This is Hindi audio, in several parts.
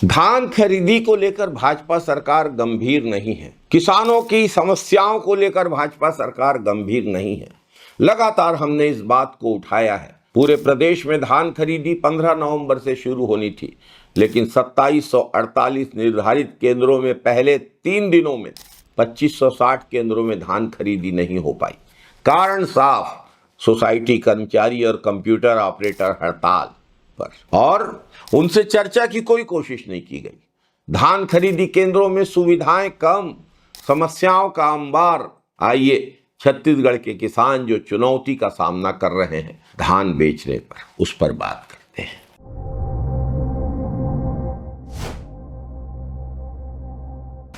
धान खरीदी को लेकर भाजपा सरकार गंभीर नहीं है। किसानों की समस्याओं को लेकर भाजपा सरकार गंभीर नहीं है। लगातार हमने इस बात को उठाया है। पूरे प्रदेश में धान खरीदी 15 नवंबर से शुरू होनी थी, लेकिन 2748 निर्धारित केंद्रों में पहले 3 दिनों में 2560 केंद्रों में धान खरीदी नहीं हो पाई। कारण साफ, सोसाइटी कर्मचारी और कंप्यूटर ऑपरेटर हड़ताल पर, और उनसे चर्चा की कोई कोशिश नहीं की गई। धान खरीदी केंद्रों में सुविधाएं कम, समस्याओं का अंबार। आइए छत्तीसगढ़ के किसान जो चुनौती का सामना कर रहे हैं धान बेचने पर, उस पर बात करते हैं।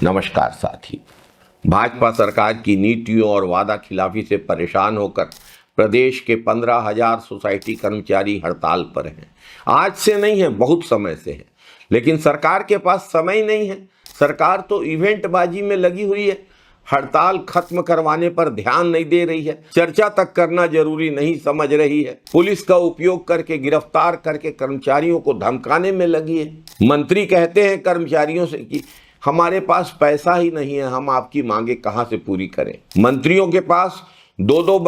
नमस्कार साथी। भाजपा सरकार की नीतियों और वादा खिलाफी से परेशान होकर प्रदेश के 15,000 सोसाइटी कर्मचारी हड़ताल पर हैं। आज से नहीं है, बहुत समय से है, लेकिन सरकार के पास समय नहीं है। सरकार तो इवेंटबाजी में लगी हुई है, हड़ताल खत्म करवाने पर ध्यान नहीं दे रही है, चर्चा तक करना जरूरी नहीं समझ रही है, पुलिस का उपयोग करके गिरफ्तार करके कर्मचारियों को धमकाने में लगी है। मंत्री कहते हैं कर्मचारियों से कि हमारे पास पैसा ही नहीं है, हम आपकी मांगे कहां से पूरी करें। मंत्रियों के पास 2-2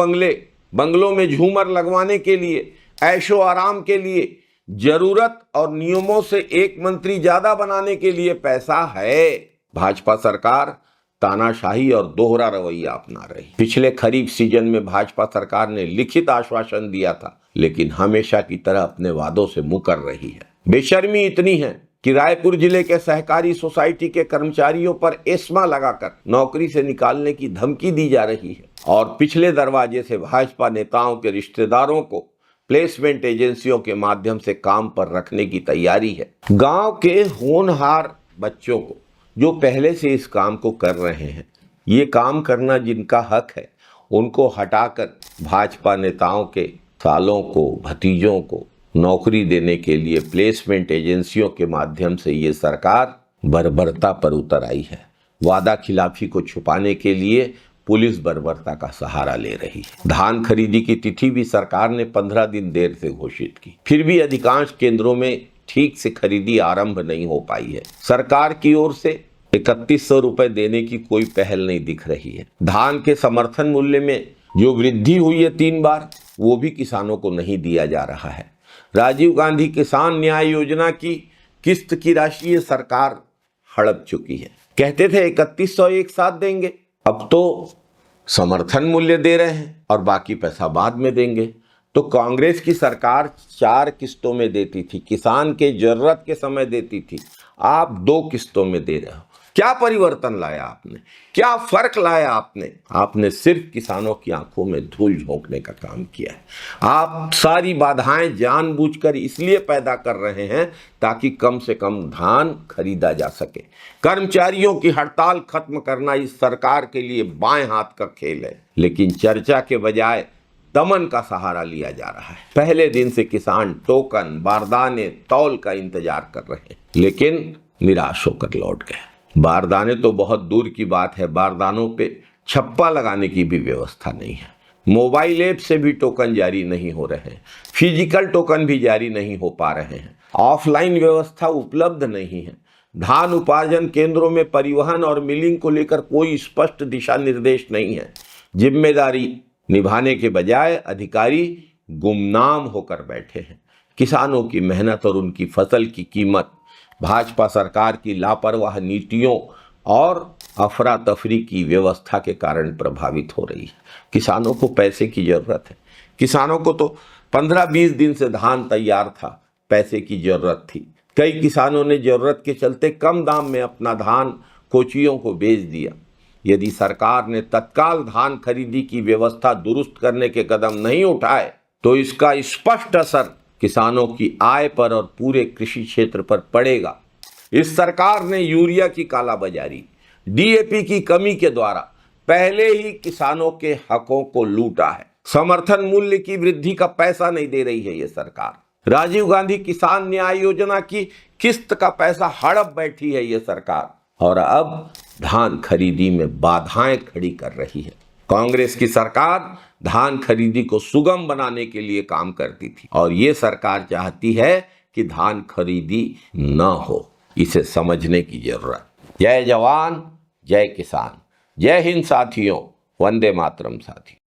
बंगलों में झूमर लगवाने के लिए, ऐशो आराम के लिए, जरूरत और नियमों से एक मंत्री ज्यादा बनाने के लिए पैसा है। भाजपा सरकार तानाशाही और दोहरा रवैया अपना रही। पिछले खरीफ सीजन में भाजपा सरकार ने लिखित आश्वासन दिया था, लेकिन हमेशा की तरह अपने वादों से मुकर रही है। बेशर्मी इतनी है कि रायपुर जिले के सहकारी सोसाइटी के कर्मचारियों पर एस्मा लगाकर नौकरी से निकालने की धमकी दी जा रही है, और पिछले दरवाजे से भाजपा नेताओं के रिश्तेदारों को प्लेसमेंट एजेंसियों के माध्यम से काम पर रखने की तैयारी है। गांव के होनहार बच्चों को जो पहले से इस काम को कर रहे हैं, ये काम करना जिनका हक है, उनको हटाकर भाजपा नेताओं के सालों को, भतीजों को नौकरी देने के लिए प्लेसमेंट एजेंसियों के माध्यम से ये सरकार बर्बरता पर उतर आई है। वादा खिलाफी को छुपाने के लिए पुलिस बर्बरता का सहारा ले रही है। धान खरीदी की तिथि भी सरकार ने 15 दिन देर से घोषित की, फिर भी अधिकांश केंद्रों में ठीक से खरीदी आरंभ नहीं हो पाई है। सरकार की ओर से 3100 रुपए देने की कोई पहल नहीं दिख रही है। धान के समर्थन मूल्य में जो वृद्धि हुई है 3 बार, वो भी किसानों को नहीं दिया जा रहा है। राजीव गांधी किसान न्याय योजना की किस्त की राशि ये सरकार हड़प चुकी है। कहते थे 3100 एक साथ देंगे, अब तो समर्थन मूल्य दे रहे हैं और बाकी पैसा बाद में देंगे। तो कांग्रेस की सरकार 4 किस्तों में देती थी, किसान के जरूरत के समय देती थी, आप 2 किस्तों में दे रहे हो। क्या परिवर्तन लाया आपने, क्या फर्क लाया आपने? आपने सिर्फ किसानों की आंखों में धूल झोंकने का काम किया है। आप सारी बाधाएं जानबूझकर इसलिए पैदा कर रहे हैं ताकि कम से कम धान खरीदा जा सके। कर्मचारियों की हड़ताल खत्म करना इस सरकार के लिए बाएं हाथ का खेल है, लेकिन चर्चा के बजाय दमन का सहारा लिया जा रहा है। पहले दिन से किसान टोकन, बारदाने, तौल का इंतजार कर रहे हैं, लेकिन निराश होकर लौट गए। बारदाने तो बहुत दूर की बात है, बारदानों पे छप्पा लगाने की भी व्यवस्था नहीं है। मोबाइल ऐप से भी टोकन जारी नहीं हो रहे हैं, फिजिकल टोकन भी जारी नहीं हो पा रहे हैं, ऑफलाइन व्यवस्था उपलब्ध नहीं है। धान उपार्जन केंद्रों में परिवहन और मिलिंग को लेकर कोई स्पष्ट दिशा निर्देश नहीं है। जिम्मेदारी निभाने के बजाय अधिकारी गुमनाम होकर बैठे हैं। किसानों की मेहनत और उनकी फसल की कीमत भाजपा सरकार की लापरवाह नीतियों और अफरा तफरी की व्यवस्था के कारण प्रभावित हो रही है। किसानों को पैसे की जरूरत है। किसानों को तो 15-20 दिन से धान तैयार था, पैसे की जरूरत थी। कई किसानों ने जरूरत के चलते कम दाम में अपना धान कोचियों को बेच दिया। यदि सरकार ने तत्काल धान खरीदी की व्यवस्था दुरुस्त करने के कदम नहीं उठाए तो इसका स्पष्ट असर किसानों की आय पर और पूरे कृषि क्षेत्र पर पड़ेगा। इस सरकार ने यूरिया की कालाबाजारी, डीएपी की कमी के द्वारा पहले ही किसानों के हकों को लूटा है। समर्थन मूल्य की वृद्धि का पैसा नहीं दे रही है ये सरकार। राजीव गांधी किसान न्याय योजना की किस्त का पैसा हड़प बैठी है ये सरकार, और अब धान खरीदी में बाधाएं खड़ी कर रही है। कांग्रेस की सरकार धान खरीदी को सुगम बनाने के लिए काम करती थी, और ये सरकार चाहती है कि धान खरीदी न हो। इसे समझने की जरूरत। जय जवान, जय किसान, जय हिंद साथियों, वंदे मातरम साथियों।